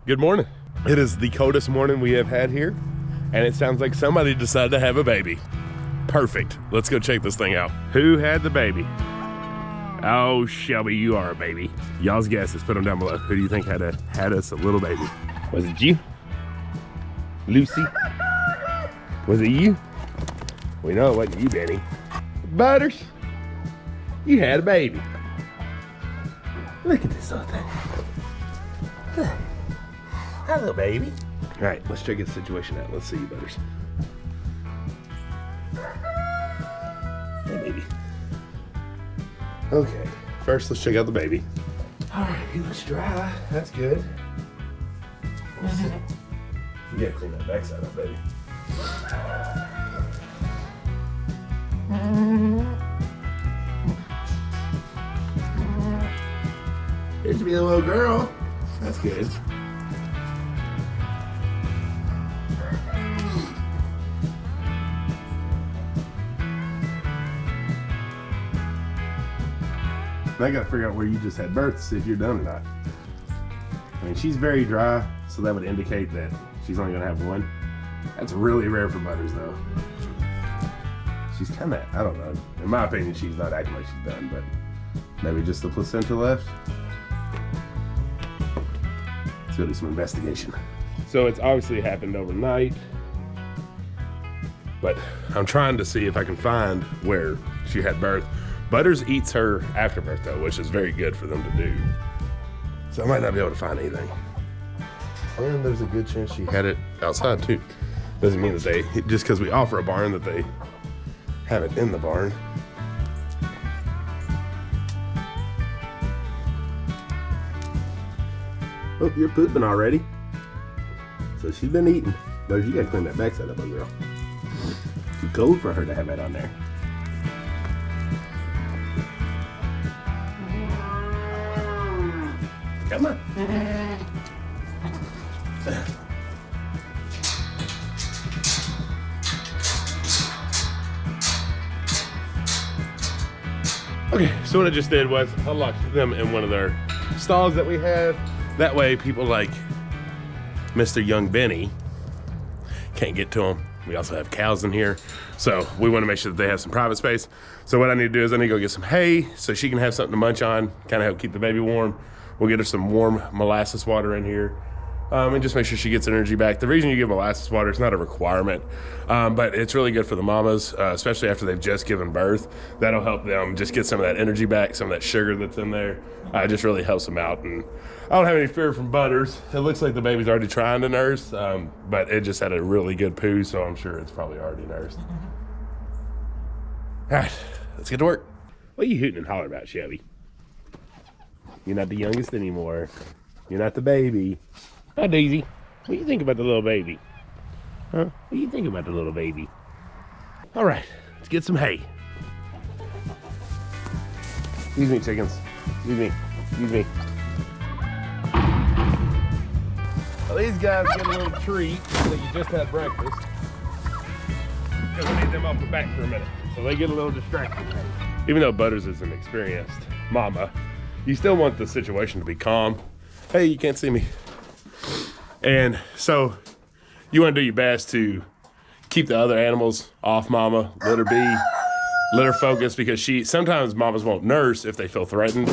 Good morning. It is the coldest morning we have had here, and it sounds like somebody decided to have a baby. Perfect. Let's go check this thing out. Who had the baby? Oh, Shelby, you are a baby. Y'all's guesses, put them down below. Who do you think had us a little baby? Was it you? Lucy? Was it you? We know it wasn't you, Benny. Butters, you had a baby. Look at this little thing. Hi, little baby. All right, let's check this situation out. Let's see you, Butters. Hey, baby. Okay, first let's check out the baby. All right, he looks dry. That's good. You gotta clean that backside up, baby. Here's me a little girl. That's good. I gotta figure out where you just had birth to see if you're done or not. I mean, she's very dry, so that would indicate that she's only gonna have one. That's really rare for Butters, though. She's kind of, I don't know. In my opinion, she's not acting like she's done, but maybe just the placenta left. Let's go do some investigation. So it's obviously happened overnight, but I'm trying to see if I can find where she had birth. Butters eats her after birth, though, which is very good for them to do. So I might not be able to find anything. And there's a good chance she had it outside, too. Doesn't mean that they, just because we offer a barn, that they have it in the barn. Oh, you're pooping already. So she's been eating. Butters, you gotta clean that backside up, little girl. Too cold for her to have that on there. Come on. Okay, so what I just did was I locked them in one of their stalls that we have. That way people like Mr. Young Benny can't get to them. We also have cows in here. So we want to make sure that they have some private space. So what I need to do is I need to go get some hay so she can have something to munch on, kind of help keep the baby warm. We'll get her some warm molasses water in here. And just make sure she gets energy back. The reason you give molasses water, it's not a requirement, but it's really good for the mamas, especially after they've just given birth. That'll help them just get some of that energy back, some of that sugar that's in there. It just really helps them out. And I don't have any fear from Butters. It looks like the baby's already trying to nurse, but it just had a really good poo, so I'm sure it's probably already nursed. All right, let's get to work. What are you hooting and hollering about, Shelby? You're not the youngest anymore. You're not the baby. Hi, Daisy. What do you think about the little baby? Huh? What do you think about the little baby? All right, let's get some hay. Excuse me, chickens. Excuse me. Excuse me. Well, these guys get a little treat that you just had breakfast. Because I need them off the back for a minute. So they get a little distracted. Even though Butters is an experienced mama, you still want the situation to be calm. Hey, you can't see me. And so you want to do your best to keep the other animals off mama, let her focus, because sometimes mamas won't nurse if they feel threatened.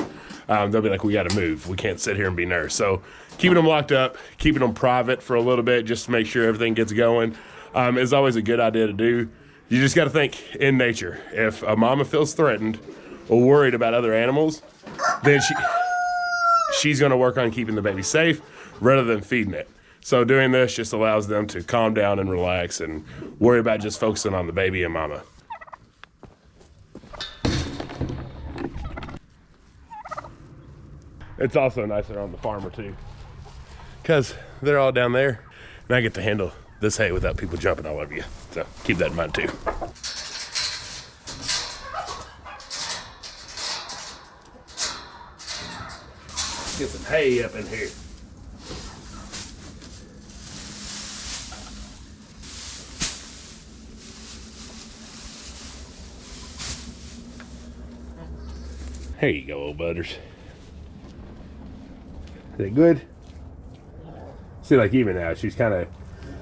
They'll be like, we got to move. We can't sit here and be nursed. So keeping them locked up, keeping them private for a little bit, just to make sure everything gets going, is always a good idea to do. You just got to think in nature. If a mama feels threatened or worried about other animals, then she's going to work on keeping the baby safe rather than feeding it. So doing this just allows them to calm down and relax and worry about just focusing on the baby and mama. It's also nicer on the farmer too, because they're all down there and I get to handle this hay without people jumping all over you. So keep that in mind too. Get some hay up in here. There you go, old Butters. Is that good? See, like even now, she's kind of,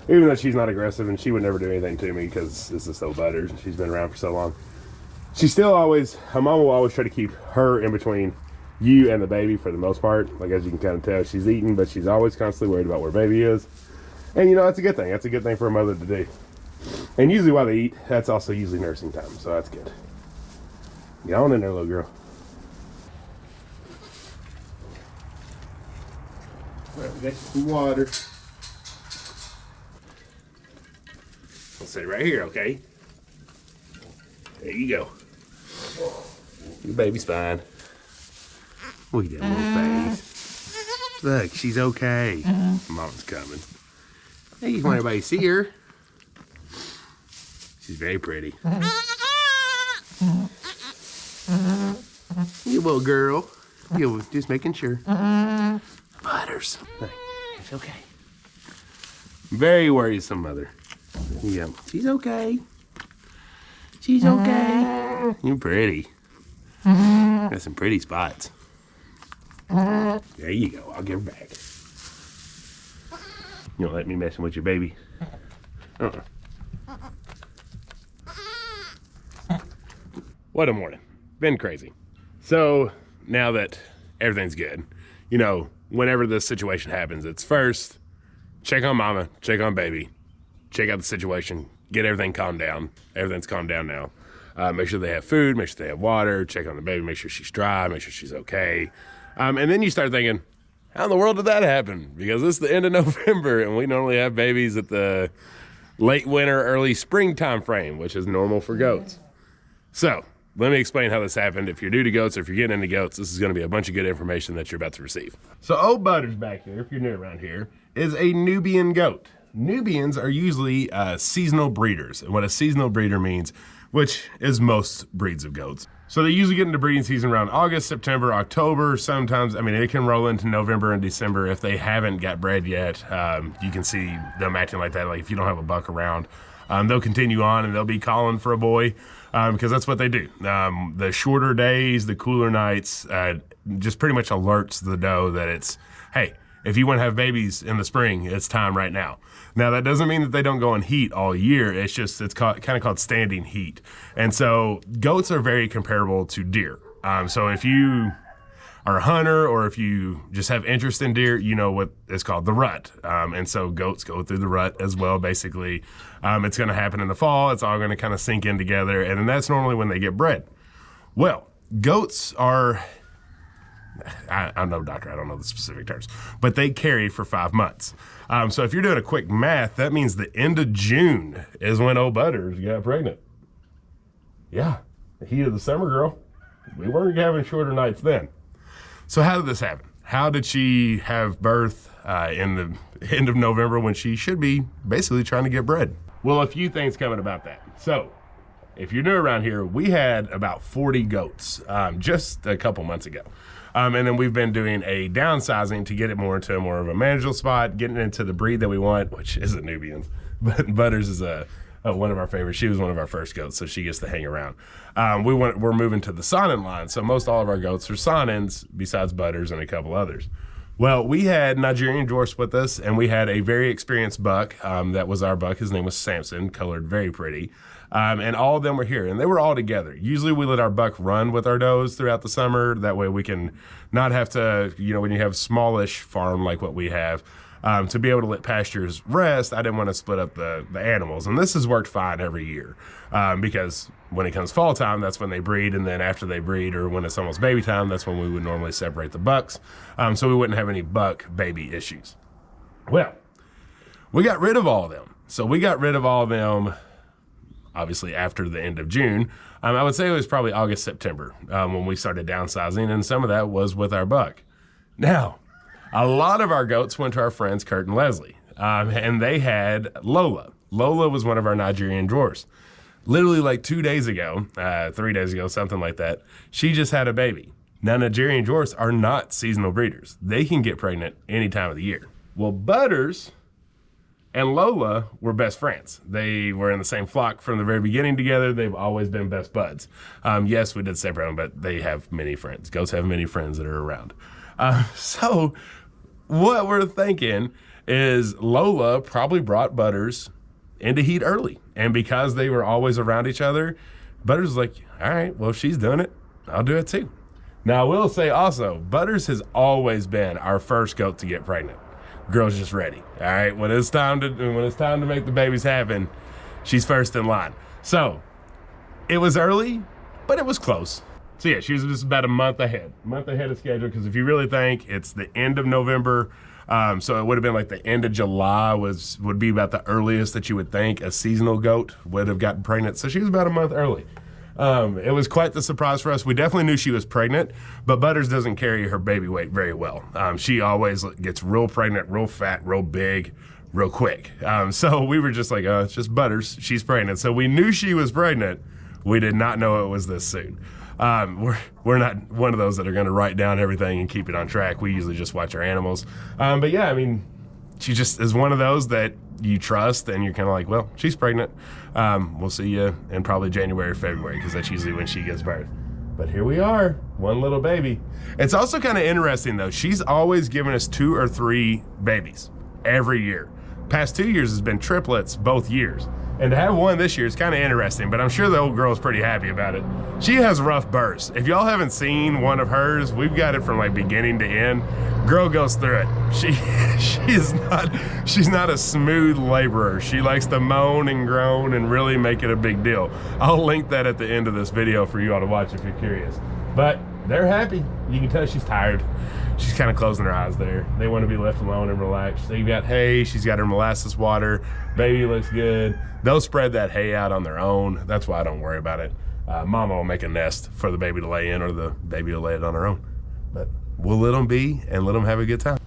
even though she's not aggressive and she would never do anything to me because this is so Butters and she's been around for so long, she still always, her mom will always try to keep her in between you and the baby for the most part. Like, as you can kind of tell, she's eating, but she's always constantly worried about where baby is. And you know, that's a good thing. That's a good thing for a mother to do. And usually while they eat, that's also usually nursing time, so that's good. Get on in there, little girl. All right, we got some water. I'll sit right here, okay? There you go. Your baby's fine. Look at that little face. Look, she's okay. Mom's coming. Hey, you want everybody to see her? She's very pretty. You little girl. You just making sure. Butters. It's okay. Very worrisome mother. Yeah, she's okay. She's okay. You're pretty. Got some pretty spots. There you go. I'll give her back. You don't let me messing with your baby. What a morning. Been crazy. So now that everything's good, you know, whenever this situation happens, it's first check on mama, check on baby, check out the situation, get everything calmed down. Everything's calmed down now. Make sure they have food, make sure they have water, check on the baby, make sure she's dry, make sure she's okay. And then you start thinking, how in the world did that happen? Because it's the end of November and we normally have babies at the late winter, early spring time frame, which is normal for goats. So let me explain how this happened. If you're new to goats or if you're getting into goats, this is going to be a bunch of good information that you're about to receive. So old Butters back here, if you're new around here, is a Nubian goat. Nubians are usually seasonal breeders. And what a seasonal breeder means, which is most breeds of goats. So they usually get into breeding season around August, September, October. Sometimes, I mean, it can roll into November and December if they haven't got bred yet. You can see them acting like that. Like if you don't have a buck around, they'll continue on and they'll be calling for a boy because that's what they do. The shorter days, the cooler nights, just pretty much alerts the doe that it's, hey, if you want to have babies in the spring, it's time right now. Now, that doesn't mean that they don't go in heat all year. It's just, it's kind of called standing heat. And so goats are very comparable to deer. So if you are a hunter or if you just have interest in deer, you know what is called the rut. And so goats go through the rut as well, basically. It's going to happen in the fall. It's all going to kind of sink in together. And then that's normally when they get bred. Well, goats are, I'm no doctor, I don't know the specific terms, but they carry for 5 months. So if you're doing a quick math, that means the end of June is when old Butters got pregnant. Yeah, the heat of the summer, girl. We weren't having shorter nights then. So how did this happen? How did she have birth in the end of November when she should be basically trying to get bred? Well, a few things coming about that. So if you're new around here, we had about 40 goats just a couple months ago. And then we've been doing a downsizing to get it more into more of a manageable spot, getting into the breed that we want, which isn't Nubians. But Butters is one of our favorites. She was one of our first goats, so she gets to hang around. We're moving to the Saanen line, so most all of our goats are Saanens, besides Butters and a couple others. Well, we had Nigerian dwarfs with us, and we had a very experienced buck. That was our buck. His name was Samson, colored very pretty. And all of them were here, and they were all together. Usually we let our buck run with our does throughout the summer. That way we can not have to, you know, when you have smallish farm like what we have, to be able to let pastures rest, I didn't want to split up the animals. And this has worked fine every year because when it comes fall time, that's when they breed. And then after they breed or when it's almost baby time, that's when we would normally separate the bucks. So we wouldn't have any buck baby issues. Well, we got rid of all of them. So we got rid of all of them obviously after the end of June. I would say it was probably August, September when we started downsizing, and some of that was with our buck. Now, a lot of our goats went to our friends Kurt and Leslie, and they had Lola. Lola was one of our Nigerian dwarfs. Literally like 2 days ago, 3 days ago, something like that, she just had a baby. Now, Nigerian dwarfs are not seasonal breeders. They can get pregnant any time of the year. Well, Butters and Lola were best friends. They were in the same flock from the very beginning together. They've always been best buds. Yes, we did separate them, but they have many friends. Goats have many friends that are around. So what we're thinking is Lola probably brought Butters into heat early. And because they were always around each other, Butters was like, all right, well, if she's doing it, I'll do it too. Now, I will say also, Butters has always been our first goat to get pregnant. Girl's just ready. All right, when it's time to make the babies happen, she's first in line. So it was early, but it was close. So yeah, she was just about a month ahead of schedule, because if you really think, it's the end of November, so it would have been like the end of July would be about the earliest that you would think a seasonal goat would have gotten pregnant. So she was about a month early. It was quite the surprise for us. We definitely knew she was pregnant, but Butters doesn't carry her baby weight very well. She always gets real pregnant, real fat, real big, real quick. So we were just like, oh, it's just Butters, she's pregnant. So we knew she was pregnant. We did not know it was this soon. We're not one of those that are going to write down everything and keep it on track. We usually just watch our animals. But yeah, I mean, she just is one of those that you trust, and you're kind of like, well, she's pregnant. We'll see you in probably January or February, because that's usually when she gives birth. But here we are, one little baby. It's also kind of interesting though. She's always given us 2 or 3 babies every year. Past 2 years has been triplets both years. And to have one this year is kind of interesting, but I'm sure the old girl's pretty happy about it. She has rough bursts. If y'all haven't seen one of hers, we've got it from like beginning to end. Girl goes through it. She's not a smooth laborer. She likes to moan and groan and really make it a big deal. I'll link that at the end of this video for you all to watch if you're curious. But they're happy. You can tell she's tired. She's kind of closing her eyes there. They want to be left alone and relaxed. So you've got hay, she's got her molasses water, baby looks good. They'll spread that hay out on their own. That's why I don't worry about it. Mama will make a nest for the baby to lay in, or the baby will lay it on her own. But we'll let them be and let them have a good time.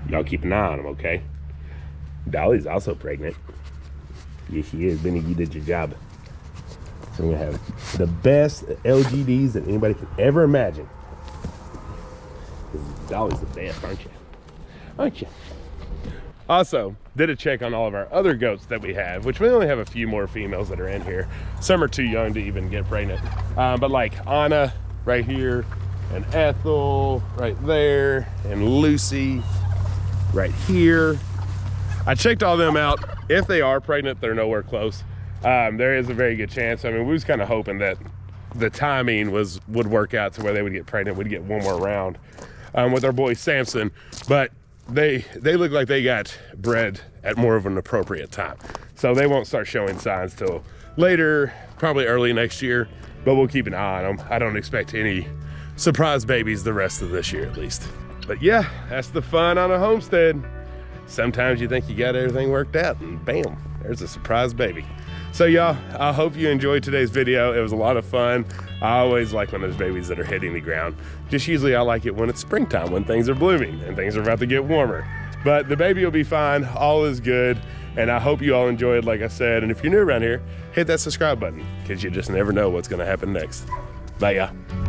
Y'all keep an eye on them, okay? Dolly's also pregnant. Yes, she is. Benny, you did your job. So we're gonna have the best LGDs that anybody could ever imagine. Dolly's the best, aren't you? Aren't you? Also, did a check on all of our other goats that we have, which we only have a few more females that are in here. Some are too young to even get pregnant. But like Anna right here, and Ethel right there, and Lucy right here. I checked all them out. If they are pregnant, they're nowhere close. There is a very good chance. I mean, we was kind of hoping that the timing would work out to where they would get pregnant. We'd get one more round with our boy Samson, but they look like they got bred at more of an appropriate time. So they won't start showing signs till later, probably early next year, but we'll keep an eye on them. I don't expect any surprise babies the rest of this year at least. But yeah, that's the fun on a homestead. Sometimes you think you got everything worked out and bam, there's a surprise baby. So y'all, I hope you enjoyed today's video. It was a lot of fun. I always like when there's babies that are hitting the ground. Just usually I like it when it's springtime, when things are blooming and things are about to get warmer. But the baby will be fine, all is good. And I hope you all enjoyed, like I said. And if you're new around here, hit that subscribe button, because you just never know what's gonna happen next. Bye y'all.